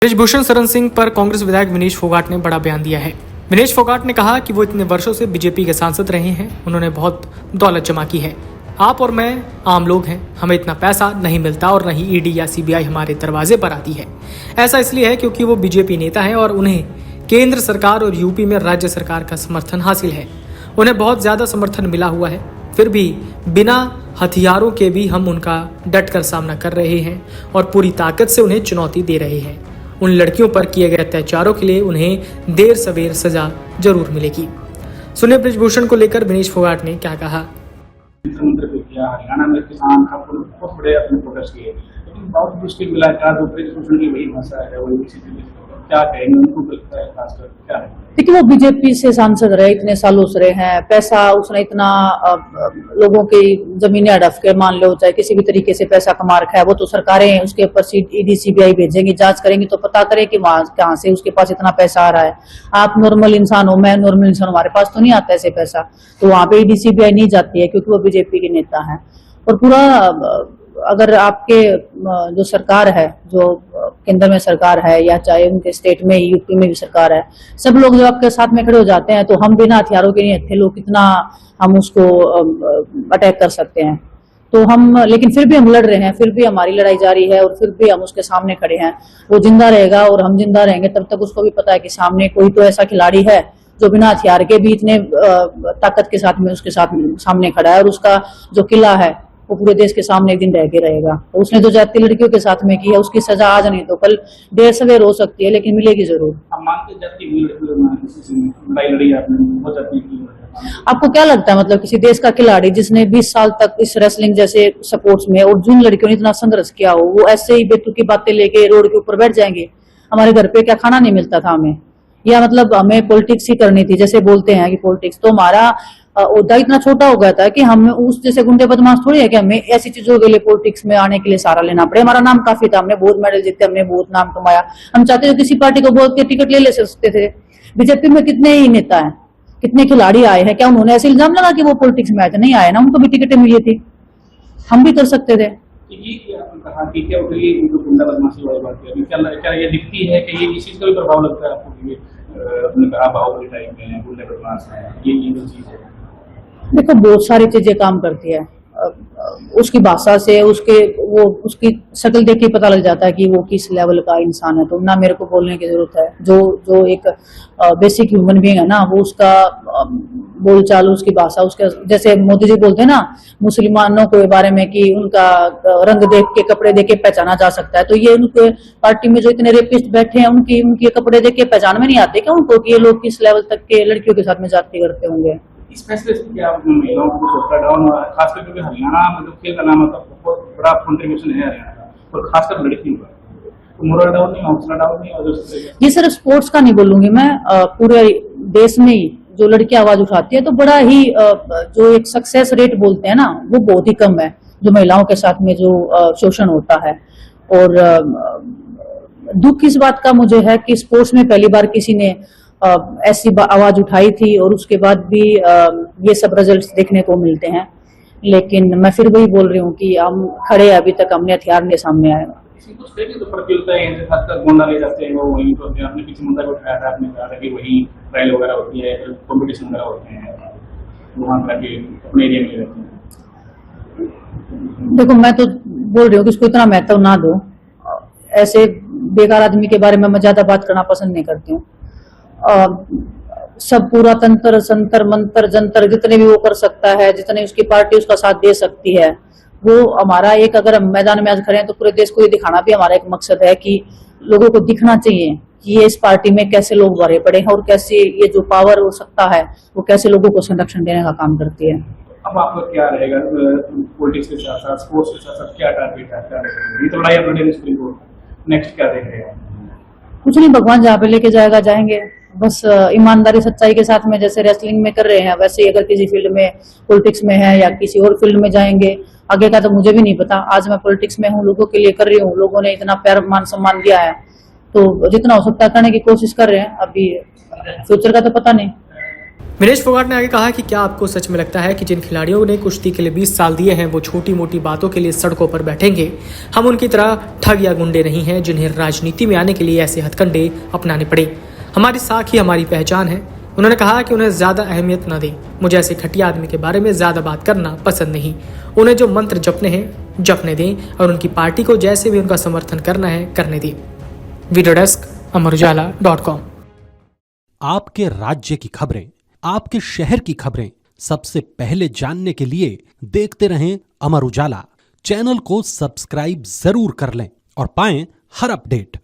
बृजभूषण शरण सिंह पर कांग्रेस विधायक विनेश फोगाट ने बड़ा बयान दिया है। विनेश फोगाट ने कहा कि वो इतने वर्षों से बीजेपी के सांसद रहे हैं, उन्होंने बहुत दौलत जमा की है। आप और मैं आम लोग हैं, हमें इतना पैसा नहीं मिलता और न ही ईडी या सीबीआई हमारे दरवाजे पर आती है। ऐसा इसलिए है क्योंकि वो बीजेपी नेता है और उन्हें केंद्र सरकार और यूपी में राज्य सरकार का समर्थन हासिल है। उन्हें बहुत ज्यादा समर्थन मिला हुआ है, फिर भी बिना हथियारों के भी हम उनका डटकर सामना कर रहे हैं और पूरी ताकत से उन्हें चुनौती दे रहे हैं। उन लड़कियों पर किए गए अत्याचारों के लिए उन्हें देर सवेर सजा जरूर मिलेगी। सुनिए बृजभूषण को लेकर विनेश फोगाट ने क्या कहा। हरियाणा में किसान बहुत बड़े अपने प्रोटेस्ट किए, लेकिन बहुत मुश्किल मिला है। बृजभूषण की वही भाषा है, वही क्या कहेंगे उनको, खासकर क्या है? देखिए, वो बीजेपी से सांसद रहे, इतने सालों से रहे हैं। पैसा उसने इतना लोगों की जमीनें हड़प के मान लो, चाहे किसी भी तरीके से पैसा कमा रखा है। वो तो सरकारें उसके ऊपर ईडी सीबीआई भेजेंगी, जांच करेंगी तो पता करें कि वहां कहां से उसके पास इतना पैसा आ रहा है। आप नॉर्मल इंसान हो, मैं नॉर्मल इंसान, हमारे पास तो नहीं आता ऐसे पैसा, तो वहां पे ईडी सीबीआई नहीं जाती है क्योंकि वो बीजेपी के नेता है। और पूरा अगर आपके जो सरकार है, जो केंद्र में सरकार है या चाहे उनके स्टेट में यूपी में भी सरकार है, सब लोग जो आपके साथ में खड़े हो जाते हैं तो हम बिना हथियारों के नहीं थे लोग, कितना हम उसको अटैक कर सकते हैं। तो हम, लेकिन फिर भी हम लड़ रहे हैं, फिर भी हमारी लड़ाई जारी है और फिर भी हम उसके सामने खड़े हैं। वो जिंदा रहेगा और हम जिंदा रहेंगे तब तक उसको भी पता है कि सामने कोई तो ऐसा खिलाड़ी है जो बिना हथियार के भी इतने ताकत के साथ में उसके साथ सामने खड़ा है और उसका जो किला है वो पूरे देश के सामने एक दिन रह के रहेगा। तो उसने जो जाति लड़कियों के साथ में की है उसकी सजा आज नहीं तो कल देर सवेर हो सकती है, लेकिन मिलेगी जरूर। आपको क्या लगता है, मतलब किसी देश का खिलाड़ी जिसने 20 साल तक इस रेसलिंग जैसे स्पोर्ट्स में और जिन लड़कियों ने इतना संघर्ष किया हो, वो ऐसे ही बेतुकी बातें लेके रोड के ऊपर बैठ जाएंगे? हमारे घर पे क्या खाना नहीं मिलता था हमें, या मतलब हमें पॉलिटिक्स ही करनी थी? जैसे बोलते हैं कि पॉलिटिक्स, तो हमारा ओहदा इतना छोटा हो गया था कि हम उस जैसे गुंडे बदमाश थोड़ी है कि हमें ऐसी चीजों के लिए पॉलिटिक्स में आने के लिए सहारा लेना पड़े। हमारा नाम काफी था, हमने बहुत मेडल जीते, हमने बहुत नाम कमाया। हम चाहते थे किसी पार्टी को बोल के टिकट ले सकते थे। बीजेपी में कितने ही नेता हैं, कितने खिलाड़ी आए हैं, क्या उन्होंने ऐसे इल्जाम लगा कि वो पॉलिटिक्स में आए थे? नहीं आए ना, उनको भी टिकटें मिली थी, हम भी कर सकते थे। देखो, बहुत सारी चीजें काम करती है। उसकी भाषा से, उसकी शक्ल देख के पता लग जाता है कि वो किस लेवल का इंसान है। तो ना मेरे को बोलने की जरूरत है, जो एक बेसिक ह्यूमन बीइंग है ना, वो उसका बोलचाल, उसकी भाषा, उसके जैसे मोदी जी बोलते हैं ना मुसलमानों के बारे में कि उनका रंग देख के, कपड़े देख के पहचाना जा सकता है। तो ये उनके पार्टी में जो इतने रेपिस्ट बैठे हैं, उनके कपड़े देख के पहचान में नहीं आते क्या उनको कि ये लोग किस लेवल तक के लड़कियों के साथ में जाति करते होंगे? महिलाओं को खासकर क्योंकि हरियाणा में जो खेल का नाम है बहुत बड़ा कंट्रीब्यूशन है हरियाणा का, और खासकर लड़कियों का, तो मोरल डाउन नहीं, हौसला डाउन नहीं। ये सिर्फ स्पोर्ट्स का नहीं बोलूंगी मैं, पूरे देश में ही जो लड़कियां आवाज उठाती है तो बड़ा ही जो एक सक्सेस रेट बोलते हैं ना, वो बहुत ही कम है जो महिलाओं के साथ में जो शोषण होता है। और दुख इस बात का मुझे है कि स्पोर्ट्स में पहली बार किसी ने ऐसी आवाज उठाई थी और उसके बाद भी ये सब रिजल्ट्स देखने को मिलते हैं। लेकिन मैं फिर वही बोल रही हूँ कि हम खड़े, अभी तक हमने हथियार नहीं सामने आए। देखो, मैं तो बोल रही हूँ कि इसको इतना महत्व ना दो। ऐसे बेकार आदमी के बारे में मैं ज्यादा बात करना पसंद नहीं करती हूँ। सब पूरा तंत्र संतर मंत्र जंतर जितने भी वो कर सकता है, जितने उसकी पार्टी उसका साथ दे सकती है, वो हमारा एक, अगर हम मैदान में आज खड़े हैं तो पूरे देश को ये दिखाना भी हमारा एक मकसद है कि लोगों को दिखना चाहिए कि ये इस पार्टी में कैसे लोग भरे पड़े हैं और कैसे ये जो पावर हो सकता है वो कैसे लोगों को संरक्षण देने का काम करती है। अब आपका क्या रहेगा पॉलिटिक्स के साथ साथ, स्पोर्ट्स के साथ साथ, क्या टारगेट है, क्या ये तो लड़ाई अपने सुप्रीम कोर्ट, नेक्स्ट क्या देख रहे हैं? कुछ नहीं, भगवान जहाँ पे लेके जाएगा जाएंगे। बस ईमानदारी सच्चाई के साथ में जैसे रेसलिंग में कर रहे हैं वैसे ही अगर किसी फील्ड में, पॉलिटिक्स में है या किसी और फील्ड में जाएंगे। आगे का तो मुझे भी नहीं पता। आज मैं पॉलिटिक्स में हूँ, लोगों के लिए कर रही हूँ, लोगों ने इतना प्यार मान सम्मान दिया है तो जितना हो सकता है करने की कोशिश कर रहे हैं। अभी फ्यूचर का तो पता नहीं। विनेश फोगाट ने आगे कहा कि क्या आपको सच में लगता है कि जिन खिलाड़ियों ने कुश्ती के लिए 20 साल दिए हैं वो छोटी मोटी बातों के लिए सड़कों पर बैठेंगे? हम उनकी तरह ठग या गुंडे नहीं हैं जिन्हें राजनीति में आने के लिए ऐसे हथकंडे अपनाने पड़े। हमारी साख ही हमारी पहचान है। उन्होंने कहा कि उन्हें ज्यादा अहमियत न दें। मुझे ऐसे घटिया आदमी के बारे में ज्यादा बात करना पसंद नहीं। उन्हें जो मंत्र जपने हैं जपने दें और उनकी पार्टी को जैसे भी उनका समर्थन करना है करने दें। Video desk amarujala.com। आपके राज्य की खबरें, आपके शहर की खबरें सबसे पहले जानने के लिए देखते रहें अमर उजाला। चैनल को सब्सक्राइब जरूर कर लें और पाएं हर अपडेट।